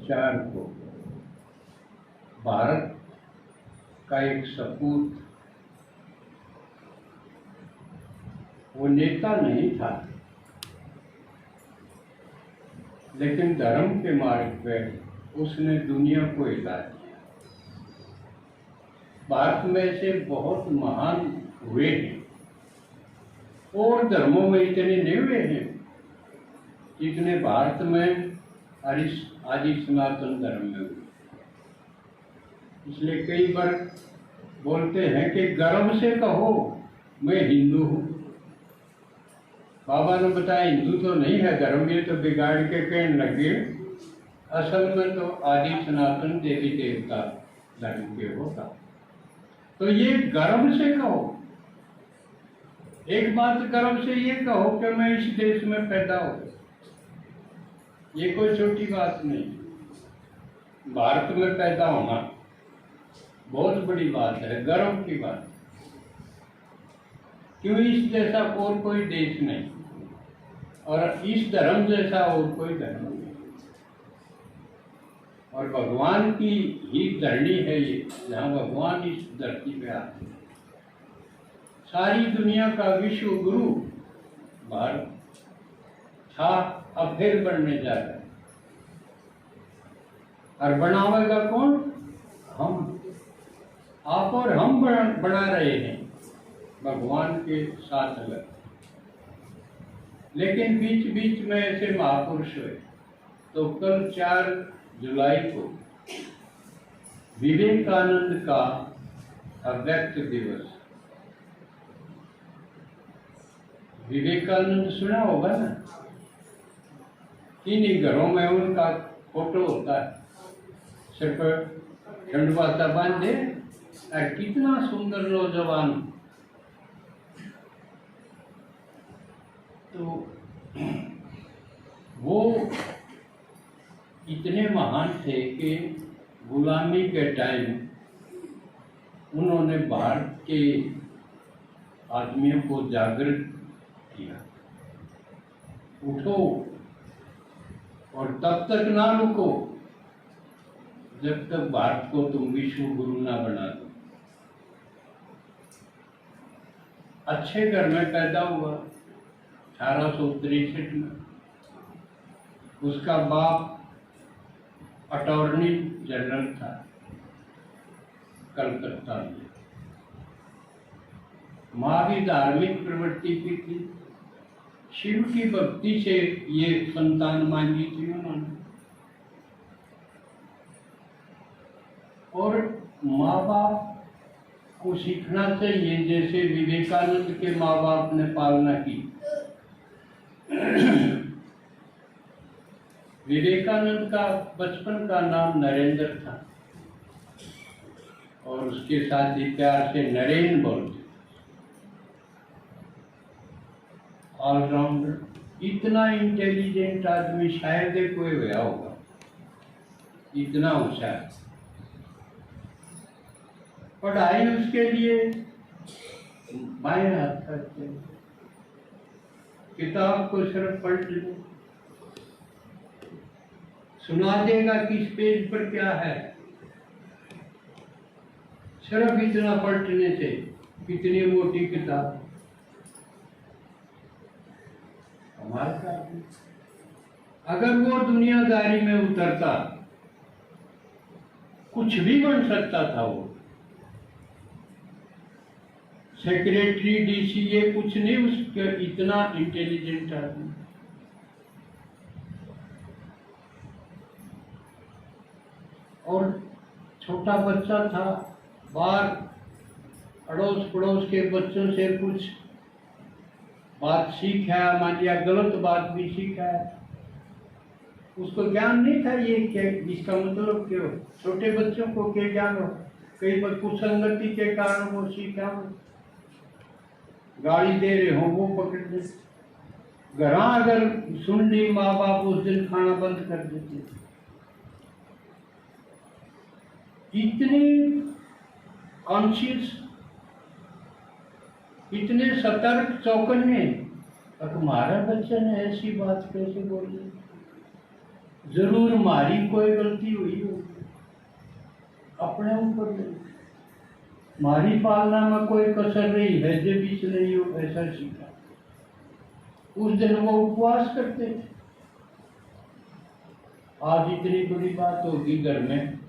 प्रचार को भारत का एक सपूत, वो नेता नहीं था, लेकिन धर्म के मार्ग पर उसने दुनिया को हिला दिया। भारत में से बहुत महान हुए हैं और धर्मों में इतने नहीं हुए हैं जितने भारत में आदि सनातन धर्म में हुए। इसलिए कई बार बोलते हैं कि गर्व से कहो मैं हिंदू हूँ। बाबा ने बताया हिंदू तो नहीं है धर्म, ये तो बिगाड़ के कहने लगे, असल में तो आदि सनातन देवी देवता धर्म के होगा। तो ये गर्व से कहो, एक बात गर्व से ये कहो कि मैं इस देश में पैदा हूँ, ये कोई छोटी बात नहीं। भारत में पैदा होना बहुत बड़ी बात है, गर्व की बात। क्यों इस जैसा और कोई देश नहीं और इस धर्म जैसा और कोई धर्म नहीं। और भगवान की ही धरणी है ये, जहाँ भगवान इस धरती पे आते हैं। सारी दुनिया का विश्व गुरु भारत था, अब फिर बनने जा रहा है। और बनावेगा कौन? हम, आप और हम बना रहे हैं भगवान के साथ अलग। लेकिन बीच बीच में ऐसे महापुरुष हुए। तो कल 4 जुलाई को विवेकानंद का अव्यक्त दिवस। विवेकानंद सुना होगा ना, किन्हीं घरों में उनका फोटो होता है, सिर्फ खंडवाता बांधे, और कितना सुंदर नौजवान। तो वो इतने महान थे कि गुलामी के टाइम उन्होंने भारत के आदमियों को जागृत किया, उठो और तब तक ना रुको जब तक भारत को तुम विश्व गुरु ना बना दो। अच्छे घर में पैदा हुआ 1863 में। उसका बाप अटॉर्नी जनरल था कलकत्ता में। माँ भी धार्मिक प्रवृत्ति की थी, शिव की भक्ति से ये संतान मांगी थी उन्होंने। और माँ बाप को सीखना चाहिए जैसे विवेकानंद के माँ बाप ने पालना की। विवेकानंद का बचपन का नाम नरेंद्र था और उसके साथ ही प्यार से नरेन बोलते। ऑलराउंडर, इतना इंटेलिजेंट आदमी शायद ही कोई हुआ होगा, इतना होशियार। पढ़ाई उसके लिए बाएं हाथ करते, किताब को सिर्फ पढ़ ले, सुना देगा किस पेज पर क्या है, सिर्फ इतना पढ़ने से। कितनी मोटी किताब, हमारा अगर वो दुनियादारी में उतरता कुछ भी बन सकता था। वो सेक्रेटरी, डीसी, ये कुछ नहीं, उसके इतना इंटेलिजेंट आदमी। और छोटा बच्चा था, बाहर अड़ोस पड़ोस के बच्चों से कुछ बात सीखा, मान लिया गलत बात भी सीखा है, उसको ज्ञान नहीं था ये क्या, इसका मतलब क्यों। छोटे बच्चों को क्या ज्ञान हो, कई बार कुसंगति के कारण वो सीखा हो, गाली दे रहे हो वो पकड़ दे। घर अगर सुन ली माँ बाप उस दिन खाना बंद कर देते। इतने कॉन्शियस, इतने सतर्क चौकन्ने, हमारा बच्चा ने ऐसी बात कैसे बोली। जरूर हमारी कोई गलती हुई होगी, अपने ऊपर नहीं। हमारी पालना में कोई कसर नहीं है, जो बीच नहीं हो, ऐसा सीखा। उस दिन वो उपवास करते थे। आज इतनी बड़ी बात होगी घर में,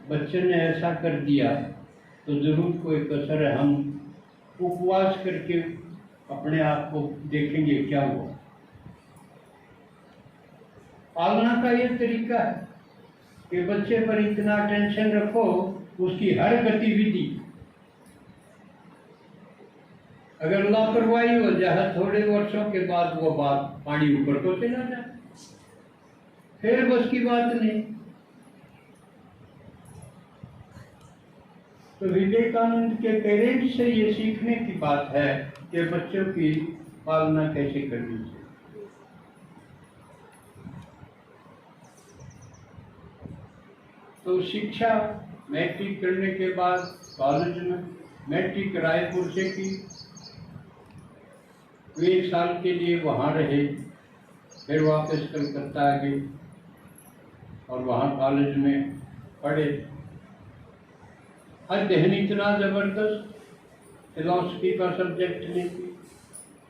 बच्चे ने ऐसा कर दिया तो जरूर कोई कसर है। हम उपवास करके अपने आप को देखेंगे क्या हुआ। पालना का ये तरीका है कि बच्चे पर इतना टेंशन रखो, उसकी हर गतिविधि अगर लापरवाही हो जाए, थोड़े वर्षों के बाद वो बात पानी ऊपर तो चला जाए, फिर बस की बात नहीं। तो विवेकानंद के पेरेंट्स से ये सीखने की बात है कि बच्चों की पालना कैसे करनी चाहिए। तो शिक्षा मैट्रिक करने के बाद कॉलेज में, मैट्रिक रायपुर से की, तो 1 साल के लिए वहाँ रहे, फिर वापस कलकत्ता आ गए और वहाँ कॉलेज में पढ़े। अध्ययन इतना जबरदस्त, फिलॉसफी का सब्जेक्ट लेके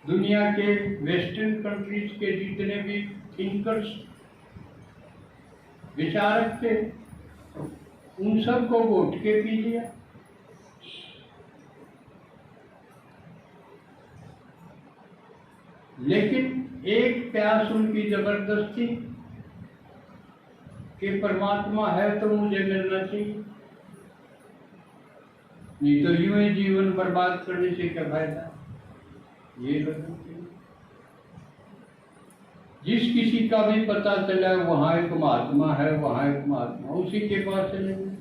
दुनिया के वेस्टर्न कंट्रीज के जितने भी थिंकर्स, विचारक थे, उन सबको वोट के पी लिया। लेकिन एक प्यास उनकी जबरदस्ती कि परमात्मा है तो मुझे मिलना चाहिए, नहीं तो यूं ही जीवन बर्बाद करने से क्या फायदा। ये लगन थी। जिस किसी का भी पता चला वहां एक महात्मा है, वहां एक महात्मा, उसी के पास चलेंगे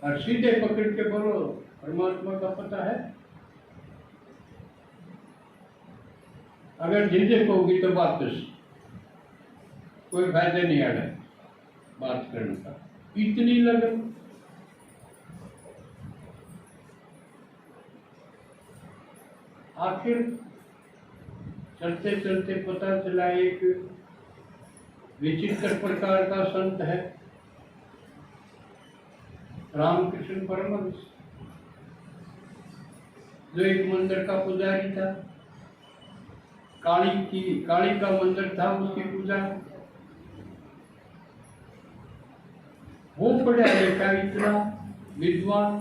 और सीधे पकड़ के बोलो परमात्मा का पता है। अगर झिझक होगी तो वापस कोई फायदा नहीं आ रहा बात करने का, इतनी लगन। आखिर चलते चलते पता चला एक विचित्र प्रकार का संत है, रामकृष्ण परमहंस, जो एक मंदिर का पुजारी था। काली का मंदिर था, उसकी पूजा। वो पढ़ा लिखा, इतना विद्वान,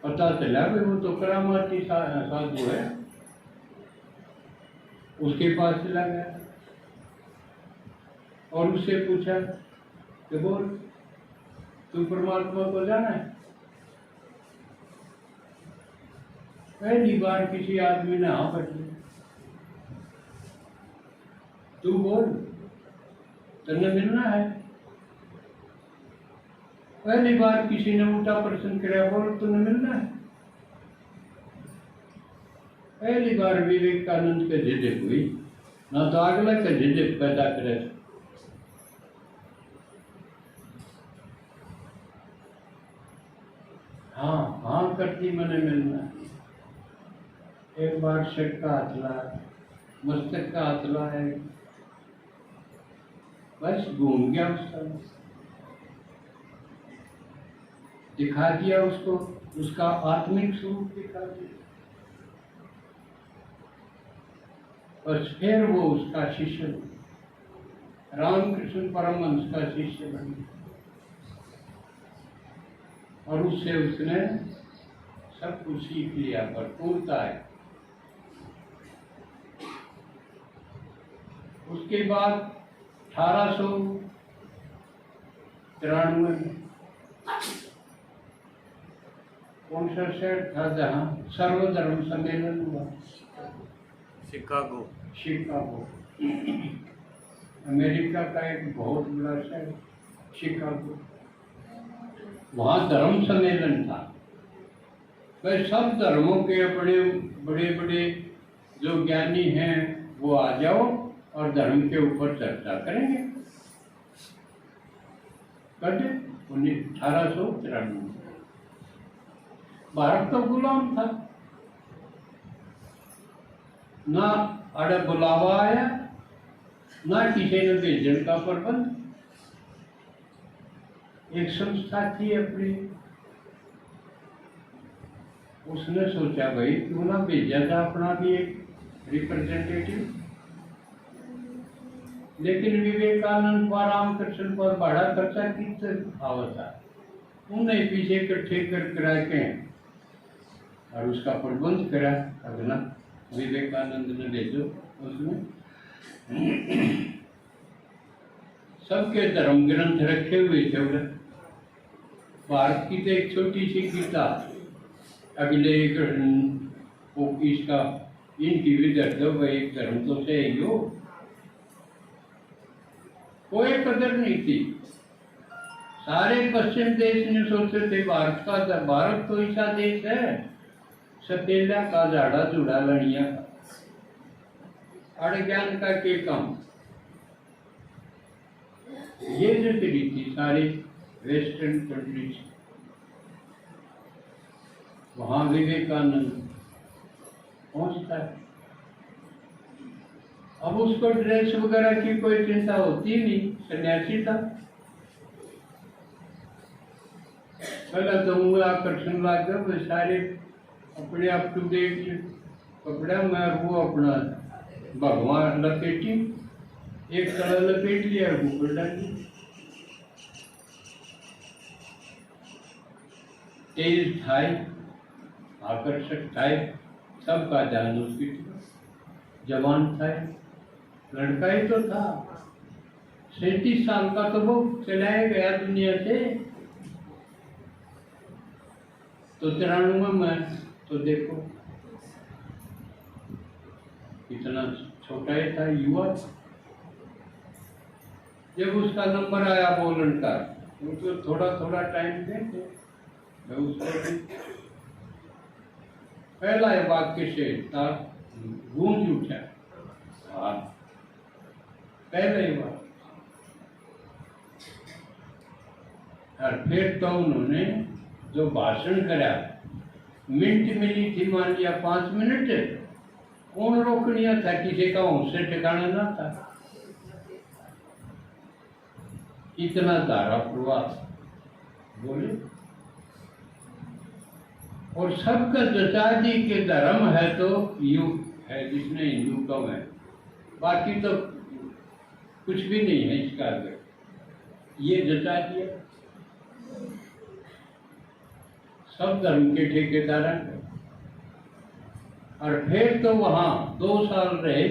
पता चला कि वो तो करामाती साधु है। उसके पास चला गया और उससे पूछा कि बोल, तू परमात्मा को जाना है? पहली बार किसी आदमी ने हाँ कर लिया। तू बोल, तुमने मिलना है? पहली बार किसी ने उल्टा प्रश्न किया, बोल तुमने मिलना है? पहली बार विवेकानंद के झिझक हुई, ना तो अगला का झिझक पैदा करे। हाँ हाँ करती मैंने मिलना। एक बार सिर का हाथ लाया, मस्तक का हाथ लाया, बस घूम गया उसका, दिखा दिया उसको, उसका आत्मिक स्वरूप दिखा दिया। बस फिर वो उसका शिष्य, रामकृष्ण परमहंस का शिष्य बन गया और उससे उसने सब कुछ सीख लिया, भरपूरता है। उसके बाद 1893 में कौन सा शहर था जहाँ सर्वधर्म सम्मेलन हुआ? शिकागो। अमेरिका का एक बहुत बड़ा शहर शिकागो। वहाँ धर्म सम्मेलन था। वह सब धर्मों के अपने बड़े बड़े जो ज्ञानी हैं वो आ जाओ और धर्म के ऊपर चर्चा करेंगे। कब? 1893। भारत तो गुलाम था, ना अड़े बुलावा आया ना किसी ने भेजन का प्रबंध। एक संस्था थी अपनी, उसने सोचा भाई क्यों ना भेजा था अपना भी एक रिप्रेजेंटेटिव। लेकिन विवेकानंद व रामकृष्ण पर बड़ा खर्चा कितना आवता, उन्हें पीछे इकट्ठे कर करा के और उसका प्रबंध करा। अगला विवेकानंद ने भेजो, उसमें सबके धर्म ग्रंथ रखे हुए थे उधर। भारत की तो एक छोटी सी गीता, अगले वो इसका इनकी भी दर्द एक धर्म तो से ही हो, कोई कदर नहीं थी। सारे पश्चिम देश ने सोचते थे भारत तो ऐसा देश है, सतेला का झाड़ा जुड़ा लड़िया का ज्ञान का के कम। ये जो थी सारी वेस्टर्न कंट्रीज, वहां विवेकानंद पहुंचता है। अब उसको ड्रेस वगैरह की कोई चिंता होती नहीं, सन्यासी था। पहले तो मुझे आकर्षण लगा, वो सारे अपने अप टू डेट कपड़ा में वो अपना भगवान लपेटी, एक कड़ा लपेट लिया और ऊपर डाल दिया। तेज थाई, आकर्षक थाई, सबका ध्यान उसकी तरफ। जवान था, लड़का ही तो था, 37 साल का तो वो चलाया गया दुनिया से। तो 93 में तो देखो कितना छोटा ही था, युवा। जब उसका नंबर आया बोलन का, तो थोड़ा थोड़ा टाइम देते उसको। पहला वाक्य से था गूंज उठा, पहले ही बात। और फिर तो उन्होंने जो भाषण करा, मिनट मिली थी, मान लिया 5 मिनट, कौन रोकनिया था, किसी का हौसले ठिकाना ना था। इतना धारा प्रवाह बोले, और सबका जचाजी के धर्म है तो यू है, जिसने हिंदू कम है, बाकी तो कुछ भी नहीं है इसका आगे। ये जचा दिया, सब धर्म के ठेकेदार हैं। और फिर तो वहां 2 साल रहे,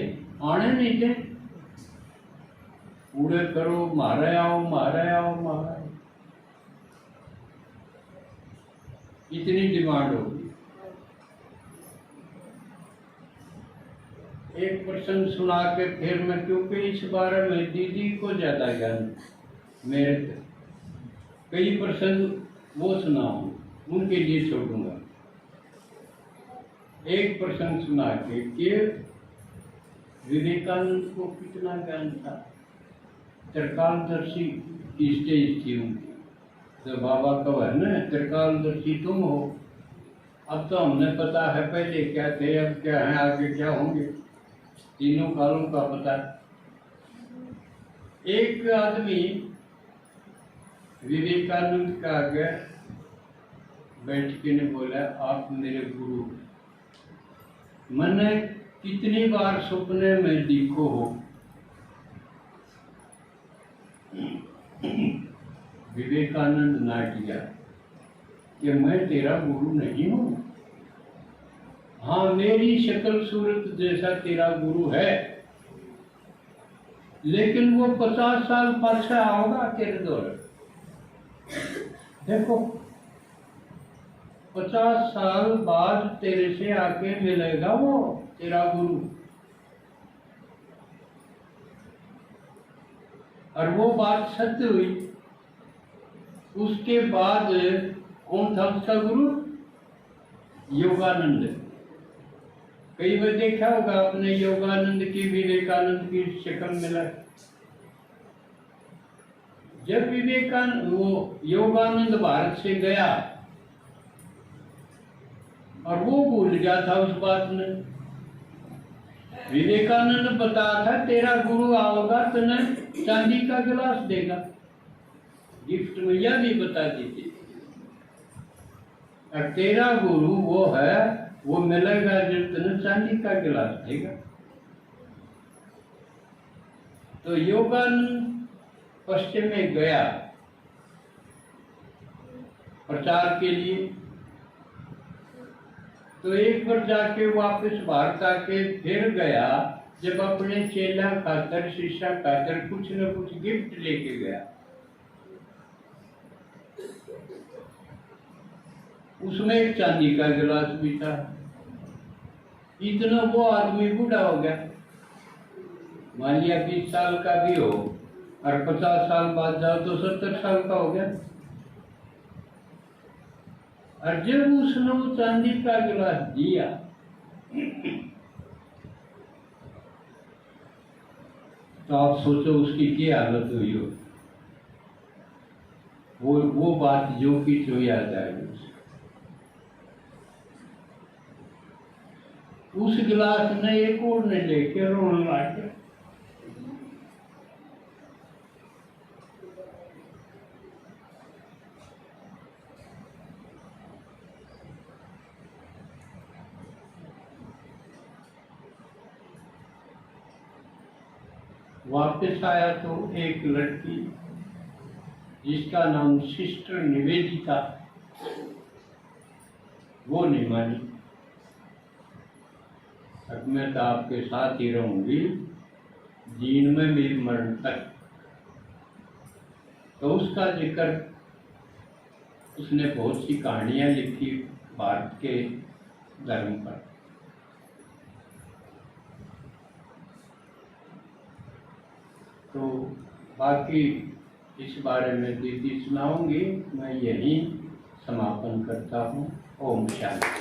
आने नहीं थे। पूरे करो, मारे आओ, मारे आओ, मारे आओ, इतनी डिमांड होगी। एक प्रसंग सुना के फिर मैं, क्योंकि इस बारे में दीदी को ज्यादा ज्ञान, मेरे कई प्रसंग वो सुनाऊं, उनके लिए छोड़ूंगा। एक प्रसंग सुना के कि विवेकानंद को कितना ज्ञान था। त्रिकालदर्शी की स्टेज थी उनकी, तो बाबा का है ना, त्रिकालदर्शी तुम हो। अब तो हमने पता है पहले क्या थे, अब क्या है, आगे क्या होंगे, तीनों कालों का पता। एक आदमी विवेकानंद का आगे बैठ के ने बोला, आप मेरे गुरु, मैंने कितनी बार सपने में देखो हो। विवेकानंद नाट गया कि मैं तेरा गुरु नहीं हूं। हाँ, मेरी शक्ल सूरत जैसा तेरा गुरु है, लेकिन वो 50 साल पाछा आओगा तेरे दौर। देखो 50 साल बाद तेरे से आके मिलेगा वो तेरा गुरु, और वो बात सत्य हुई। उसके बाद कौन था उसका गुरु? योगानंद। कई बार देखा होगा आपने, योगानंद की विवेकानंद की शक्ल मिला। जब विवेकानंद वो योगानंद भारत से गया और वो भूल गया था उस बात में, विवेकानंद बताया था तेरा गुरु आओगा तो न चांदी का गिलास देगा, गिफ्ट में यह भी बता दी थी। और तेरा गुरु वो है, वो मिलेगा जो तुम्हें चांदी का गिलास देगा। तो योगानंद पश्चिम में गया प्रचार के लिए, तो एक बार जाके वापस भारत आके फिर गया, जब अपने चेला खातर शिष्या खातर कुछ न कुछ गिफ्ट लेके गया। उसमें एक चांदी का गिलास भी था। इतना वो आदमी बूढ़ा हो गया, मान लिया 20 साल का भी हो और 50 साल बाद जाओ तो 70 साल का हो गया। और जब उसने वो चांदी का गिलास दिया तो आप सोचो उसकी क्या हालत हुई हो। वो बात जो कि जो याद आएगी उस गिलास ने एक और ने लेके रोने लग गया। वापस आया तो एक लड़की जिसका नाम सिस्टर निवेदिता, वो नहीं मानी, अब मैं तो आपके साथ ही रहूंगी जीवन में भी मरण तक। तो उसका जिक्र उसने बहुत सी कहानियां लिखी भारत के धर्म पर। तो बाकी इस बारे में दीदी सुनाऊंगी। मैं यही समापन करता हूँ। ओम शांति।